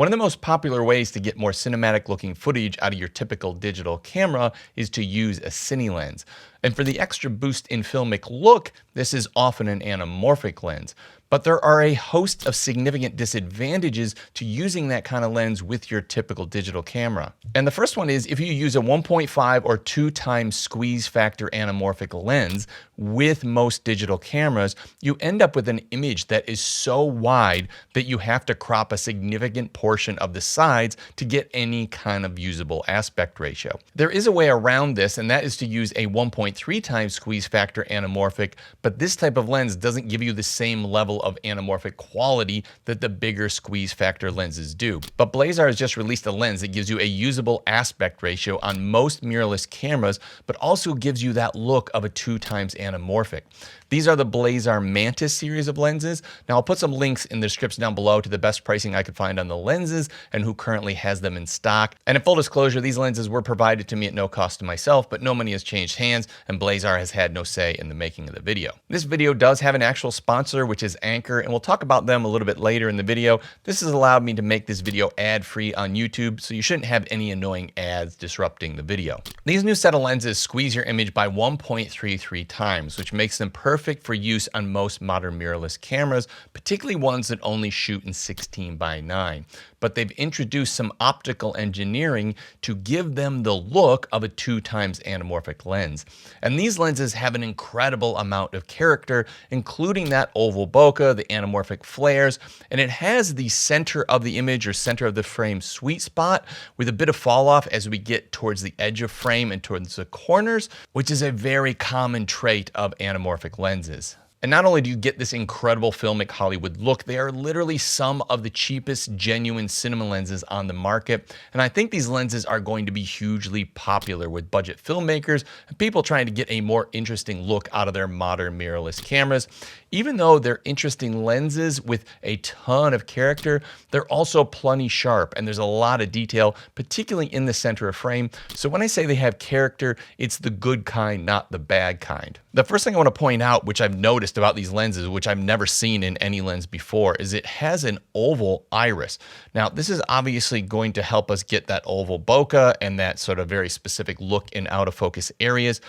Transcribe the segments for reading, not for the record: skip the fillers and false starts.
One of the most popular ways to get more cinematic looking footage out of your typical digital camera is to use a cine lens. And for the extra boost in filmic look, this is often an anamorphic lens. But there are a host of significant disadvantages to using that kind of lens with your typical digital camera. And the first one is if you use a 1.5 or 2 times squeeze factor anamorphic lens with most digital cameras, you end up with an image that is so wide that you have to crop a significant portion of the sides to get any kind of usable aspect ratio. There is a way around this, and that is to use a 1.3 times squeeze factor anamorphic, but this type of lens doesn't give you the same level of anamorphic quality that the bigger squeeze factor lenses do. But Blazar has just released a lens that gives you a usable aspect ratio on most mirrorless cameras, but also gives you that look of a 2 times anamorphic. These are the Blazar Mantis series of lenses. Now I'll put some links in the description down below to the best pricing I could find on the lenses and who currently has them in stock. And in full disclosure, these lenses were provided to me at no cost to myself, but no money has changed hands and Blazar has had no say in the making of the video. This video does have an actual sponsor, which is Anker, and we'll talk about them a little bit later in the video. This has allowed me to make this video ad-free on YouTube, so you shouldn't have any annoying ads disrupting the video. These new set of lenses squeeze your image by 1.33 times, which makes them perfect for use on most modern mirrorless cameras, particularly ones that only shoot in 16:9. But they've introduced some optical engineering to give them the look of a 2 times anamorphic lens. And these lenses have an incredible amount of character, including that oval bokeh, the anamorphic flares, and it has the center of the image or center of the frame sweet spot with a bit of fall off as we get towards the edge of frame and towards the corners, which is a very common trait of anamorphic lenses. And not only do you get this incredible filmic Hollywood look, they are literally some of the cheapest genuine cinema lenses on the market. And I think these lenses are going to be hugely popular with budget filmmakers and people trying to get a more interesting look out of their modern mirrorless cameras. Even though they're interesting lenses with a ton of character, they're also plenty sharp and there's a lot of detail, particularly in the center of frame. So when I say they have character, it's the good kind, not the bad kind. The first thing I want to point out, which I've noticed about these lenses, which I've never seen in any lens before, is it has an oval iris. Now, this is obviously going to help us get that oval bokeh and that sort of very specific look in out of focus areas.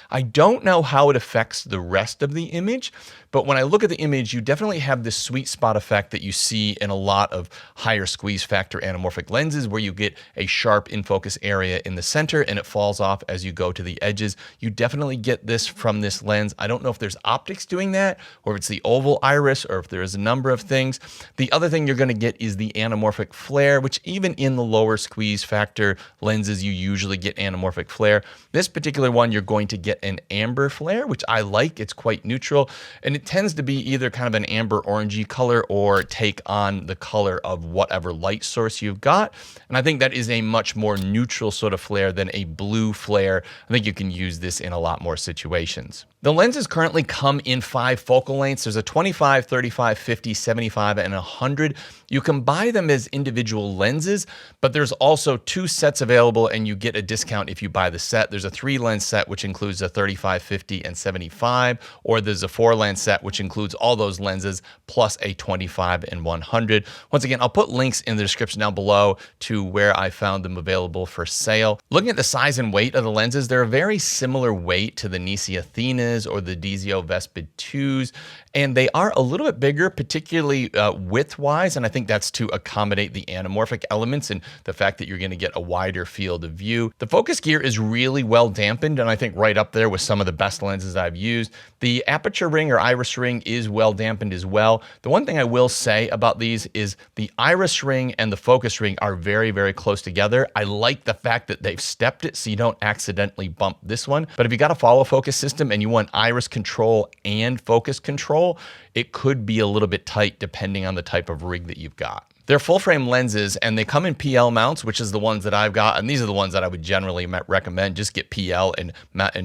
I don't know how it affects the rest of the image, but when I look at the image, you definitely have this sweet spot effect that you see in a lot of higher squeeze factor anamorphic lenses where you get a sharp in focus area in the center and it falls off as you go to the edges. You definitely get this from this lens. I don't know if there's optics doing that or if it's the oval iris or if there's a number of things. The other thing you're going to get is the anamorphic flare, which even in the lower squeeze factor lenses, you usually get anamorphic flare. This particular one, you're going to get an amber flare, which I like. It's quite neutral and it tends to be either kind of an amber orangey color or take on the color of whatever light source you've got. And I think that is a much more neutral sort of flare than a blue flare. I think you can use this in a lot more situations. The lenses currently come in 5 focal lengths. There's a 25, 35, 50, 75, and 100. You can buy them as individual lenses, but there's also 2 sets available and you get a discount if you buy the set. There's a 3 lens set, which includes a 35, 50, and 75, or there's a 4 lens set, which includes all those lenses plus a 25 and 100. Once again, I'll put links in the description down below to where I found them available for sale. Looking at the size and weight of the lenses, they're a very similar weight to the Nisi Athenas or the Desio Vespid 2s, and they are a little bit bigger, particularly width-wise, and I think that's to accommodate the anamorphic elements and the fact that you're going to get a wider field of view. The focus gear is really well dampened, and I think right up there with some of the best lenses I've used. The aperture ring or iris ring is well dampened as well. The one thing I will say about these is the iris ring and the focus ring are very, very close together. I like the fact that they've stepped it so you don't accidentally bump this one. But if you got a follow focus system and you want iris control and focus control, it could be a little bit tight depending on the type of rig that you've got. They're full frame lenses and they come in PL mounts, which is the ones that I've got. And these are the ones that I would generally recommend. Just get PL and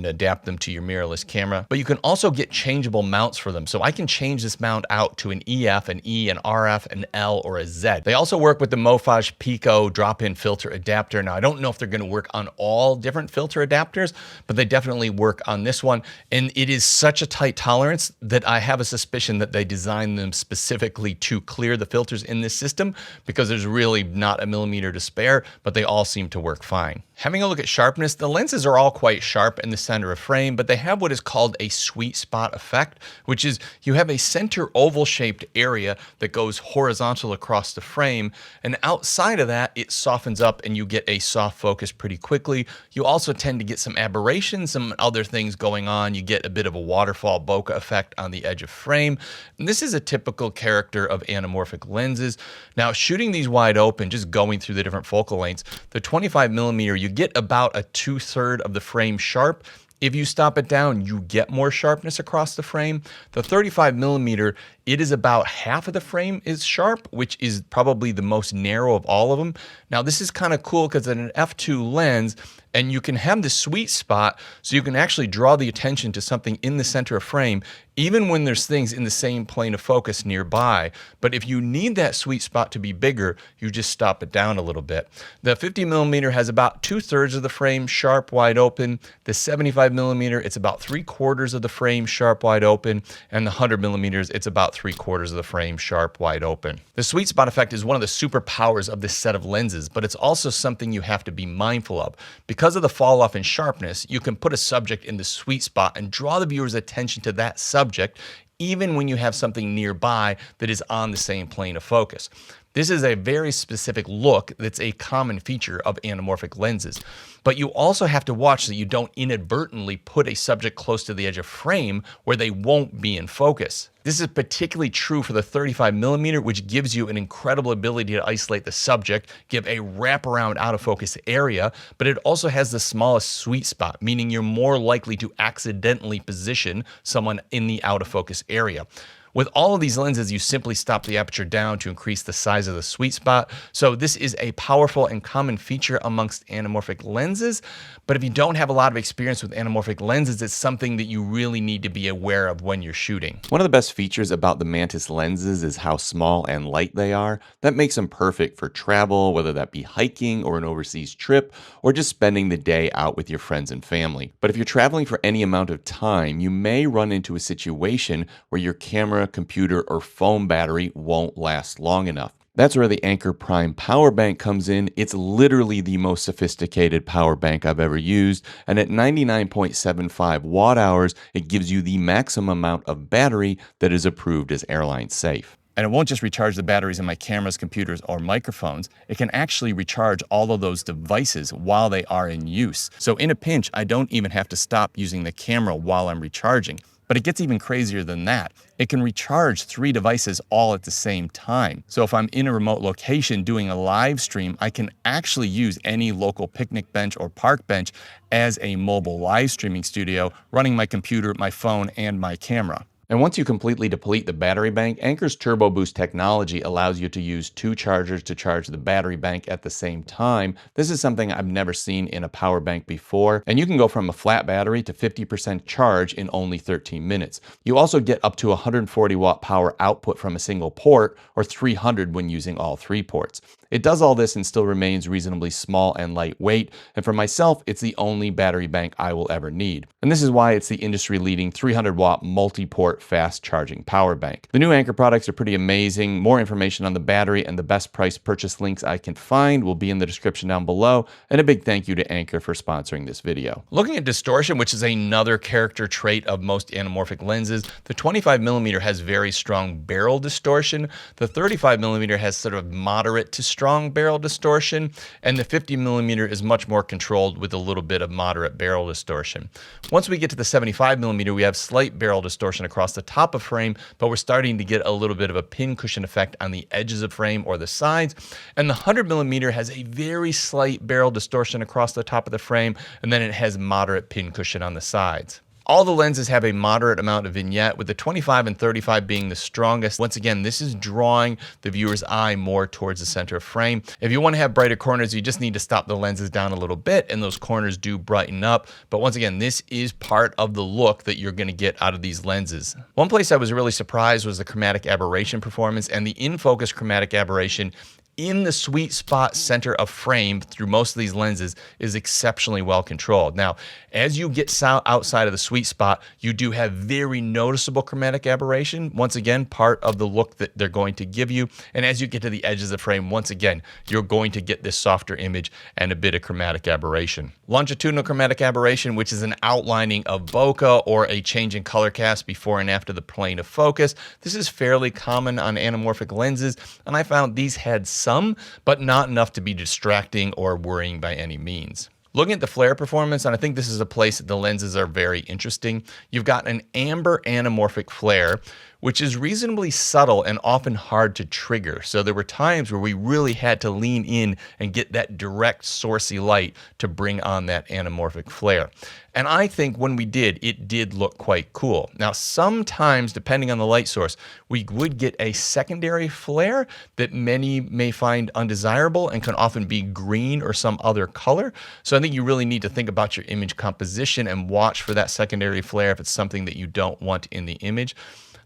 adapt them to your mirrorless camera. But you can also get changeable mounts for them. So I can change this mount out to an EF, an E, an RF, an L, or a Z. They also work with the Mofage Pico drop-in filter adapter. Now, I don't know if they're going to work on all different filter adapters, but they definitely work on this one. And it is such a tight tolerance that I have a suspicion that they designed them specifically to clear the filters in this system. them because there's really not a millimeter to spare, but they all seem to work fine. Having a look at sharpness, the lenses are all quite sharp in the center of frame, but they have what is called a sweet spot effect, which is you have a center oval shaped area that goes horizontal across the frame, and outside of that it softens up and you get a soft focus pretty quickly. You also tend to get some aberration, some other things going on. You get a bit of a waterfall bokeh effect on the edge of frame. And this is a typical character of anamorphic lenses. Now, shooting these wide open, just going through the different focal lengths, the 25mm, you get about a 2/3 of the frame sharp. If you stop it down, you get more sharpness across the frame. The 35mm, it is about half of the frame is sharp, which is probably the most narrow of all of them. Now, this is kind of cool because in an f2 lens, and you can have the sweet spot, so you can actually draw the attention to something in the center of frame, even when there's things in the same plane of focus nearby. But if you need that sweet spot to be bigger, you just stop it down a little bit. The 50mm has about 2/3 of the frame sharp wide open. The 75mm, it's about 3/4 of the frame sharp wide open. And the 100mm, it's about 3/4 of the frame sharp wide open. The sweet spot effect is one of the superpowers of this set of lenses, but it's also something you have to be mindful of. Because of the fall off in sharpness, you can put a subject in the sweet spot and draw the viewer's attention to that subject, even when you have something nearby that is on the same plane of focus. This is a very specific look that's a common feature of anamorphic lenses. But you also have to watch that you don't inadvertently put a subject close to the edge of frame where they won't be in focus. This is particularly true for the 35mm, which gives you an incredible ability to isolate the subject, give a wraparound out of focus area, but it also has the smallest sweet spot, meaning you're more likely to accidentally position someone in the out of focus area. With all of these lenses, you simply stop the aperture down to increase the size of the sweet spot. So this is a powerful and common feature amongst anamorphic lenses. But if you don't have a lot of experience with anamorphic lenses, it's something that you really need to be aware of when you're shooting. One of the best features about the Mantis lenses is how small and light they are. That makes them perfect for travel, whether that be hiking or an overseas trip, or just spending the day out with your friends and family. But if you're traveling for any amount of time, you may run into a situation where your camera, computer, or phone battery won't last long enough. That's where the Anker Prime power bank comes in. It's literally the most sophisticated power bank I've ever used, and at 99.75 watt hours, it gives you the maximum amount of battery that is approved as airline safe. And it won't just recharge the batteries in my cameras, computers, or microphones. It can actually recharge all of those devices while they are in use. So in a pinch, I don't even have to stop using the camera while I'm recharging. But it gets even crazier than that. It can recharge 3 devices all at the same time. So if I'm in a remote location doing a live stream, I can actually use any local picnic bench or park bench as a mobile live streaming studio, running my computer, my phone, and my camera. And once you completely deplete the battery bank, Anker's Turbo Boost technology allows you to use 2 chargers to charge the battery bank at the same time. This is something I've never seen in a power bank before, and you can go from a flat battery to 50% charge in only 13 minutes. You also get up to 140 watt power output from a single port, or 300 when using all 3 ports. It does all this and still remains reasonably small and lightweight, and for myself, it's the only battery bank I will ever need. And this is why it's the industry-leading 300 watt multi-port fast charging power bank. The new Anker products are pretty amazing. More information on the battery and the best price purchase links I can find will be in the description down below, and a big thank you to Anker for sponsoring this video. Looking at distortion, which is another character trait of most anamorphic lenses, the 25mm has very strong barrel distortion. The 35mm has sort of moderate to strong barrel distortion, and the 50mm is much more controlled with a little bit of moderate barrel distortion. Once we get to the 75mm, we have slight barrel distortion across the top of frame, but we're starting to get a little bit of a pincushion effect on the edges of frame or the sides. And the 100mm has a very slight barrel distortion across the top of the frame, and then it has moderate pincushion on the sides. All the lenses have a moderate amount of vignette, with the 25 and 35 being the strongest. Once again, this is drawing the viewer's eye more towards the center of frame. If you want to have brighter corners, you just need to stop the lenses down a little bit, and those corners do brighten up. But once again, this is part of the look that you're going to get out of these lenses. One place I was really surprised was the chromatic aberration performance, and the in-focus chromatic aberration in the sweet spot center of frame through most of these lenses is exceptionally well controlled. Now, as you get outside of the sweet spot, you do have very noticeable chromatic aberration. Once again, part of the look that they're going to give you. And as you get to the edges of the frame, once again, you're going to get this softer image and a bit of chromatic aberration. Longitudinal chromatic aberration, which is an outlining of bokeh or a change in color cast before and after the plane of focus. This is fairly common on anamorphic lenses, and I found these had some, but not enough to be distracting or worrying by any means. Looking at the flare performance, and I think this is a place that the lenses are very interesting, you've got an amber anamorphic flare, which is reasonably subtle and often hard to trigger. So there were times where we really had to lean in and get that direct sourcey light to bring on that anamorphic flare. And I think when we did, it did look quite cool. Now, sometimes, depending on the light source, we would get a secondary flare that many may find undesirable and can often be green or some other color. So I think you really need to think about your image composition and watch for that secondary flare if it's something that you don't want in the image.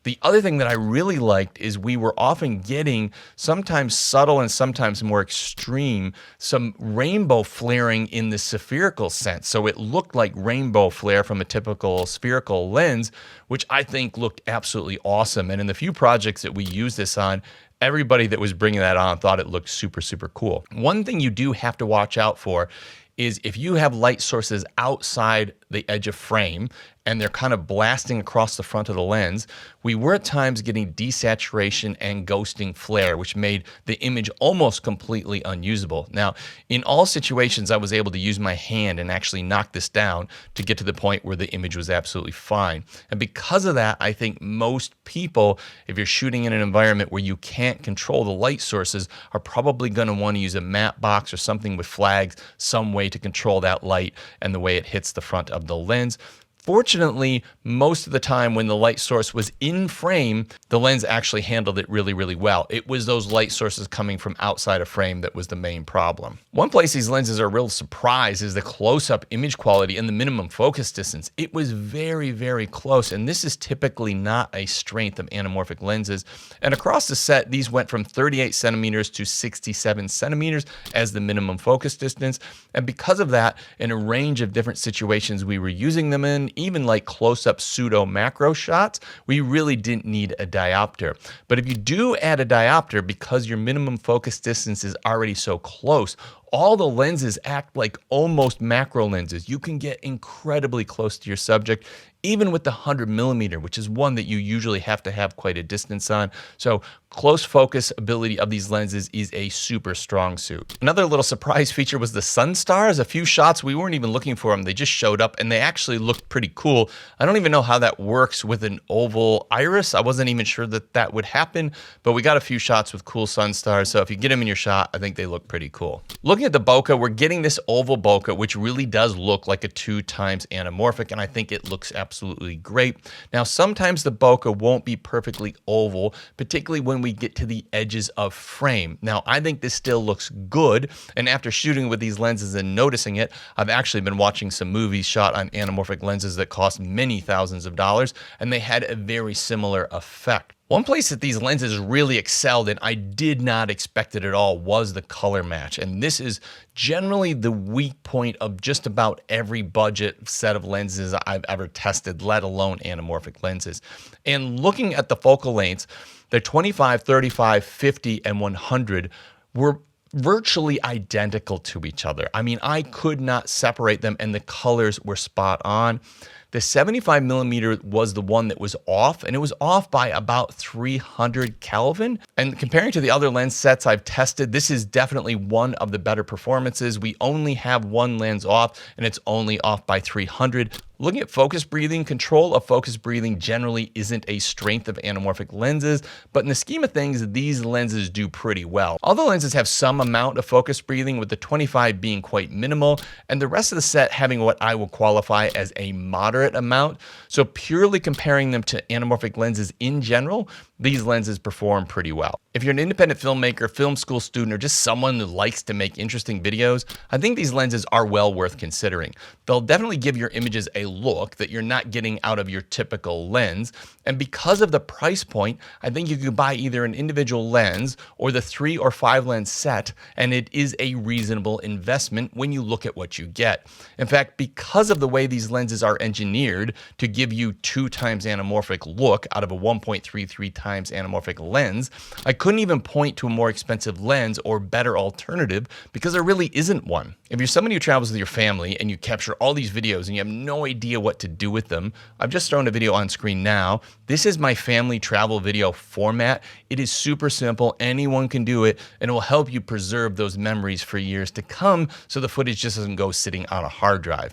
The other thing that I really liked is we were often getting, sometimes subtle and sometimes more extreme, some rainbow flaring in the spherical sense. So it looked like rainbow flare from a typical spherical lens, which I think looked absolutely awesome. And in the few projects that we used this on, everybody that was bringing that on thought it looked super, super cool. One thing you do have to watch out for is if you have light sources outside the edge of frame and they're kind of blasting across the front of the lens, we were at times getting desaturation and ghosting flare, which made the image almost completely unusable. Now, in all situations, I was able to use my hand and actually knock this down to get to the point where the image was absolutely fine. And because of that, I think most people, if you're shooting in an environment where you can't control the light sources, are probably going to want to use a matte box or something with flags, some way to control that light and the way it hits the front of the lens. Fortunately, most of the time when the light source was in frame, the lens actually handled it really, really well. It was those light sources coming from outside of frame that was the main problem. One place these lenses are a real surprise is the close-up image quality and the minimum focus distance. It was very, very close, and this is typically not a strength of anamorphic lenses. And across the set, these went from 38 centimeters to 67 centimeters as the minimum focus distance. And because of that, in a range of different situations we were using them in, even like close-up pseudo macro shots, we really didn't need a diopter. But if you do add a diopter, because your minimum focus distance is already so close, all the lenses act like almost macro lenses. You can get incredibly close to your subject, even with the 100 millimeter, which is one that you usually have to have quite a distance on. So close focus ability of these lenses is a super strong suit. Another little surprise feature was the sun stars. A few shots, we weren't even looking for them. They just showed up and they actually looked pretty cool. I don't even know how that works with an oval iris. I wasn't even sure that that would happen, but we got a few shots with cool sun stars. So if you get them in your shot, I think they look pretty cool. Looking at the bokeh, we're getting this oval bokeh, which really does look like a 2x anamorphic, and I think it looks absolutely great. Now, sometimes the bokeh won't be perfectly oval, particularly when we get to the edges of frame. Now, I think this still looks good, and after shooting with these lenses and noticing it, I've actually been watching some movies shot on anamorphic lenses that cost many thousands of dollars, and they had a very similar effect. One place that these lenses really excelled, and I did not expect it at all, was the color match. And this is generally the weak point of just about every budget set of lenses I've ever tested, let alone anamorphic lenses. And looking at the focal lengths, the 25, 35, 50, and 100 were virtually identical to each other. I mean, I could not separate them, and the colors were spot on. The 75 millimeter was the one that was off, and it was off by about 300 Kelvin. And comparing to the other lens sets I've tested, this is definitely one of the better performances. We only have one lens off, and it's only off by 300. Looking at focus breathing, control of focus breathing generally isn't a strength of anamorphic lenses, but in the scheme of things, these lenses do pretty well. All the lenses have some amount of focus breathing, with the 25 being quite minimal, and the rest of the set having what I will qualify as a moderate amount. So purely comparing them to anamorphic lenses in general, these lenses perform pretty well. If you're an independent filmmaker, film school student, or just someone who likes to make interesting videos, I think these lenses are well worth considering. They'll definitely give your images a look that you're not getting out of your typical lens. And because of the price point, I think you could buy either an individual lens or the 3 or 5 lens set, and it is a reasonable investment when you look at what you get. In fact, because of the way these lenses are engineered to give you 2 times anamorphic look out of a 1.33 times anamorphic lens, I couldn't even point to a more expensive lens or better alternative because there really isn't one. If you're somebody who travels with your family and you capture all these videos and you have no idea what to do with them, I've just thrown a video on screen now. This is my family travel video format. It is super simple. Anyone can do it, and it will help you preserve those memories for years to come so the footage just doesn't go sitting on a hard drive.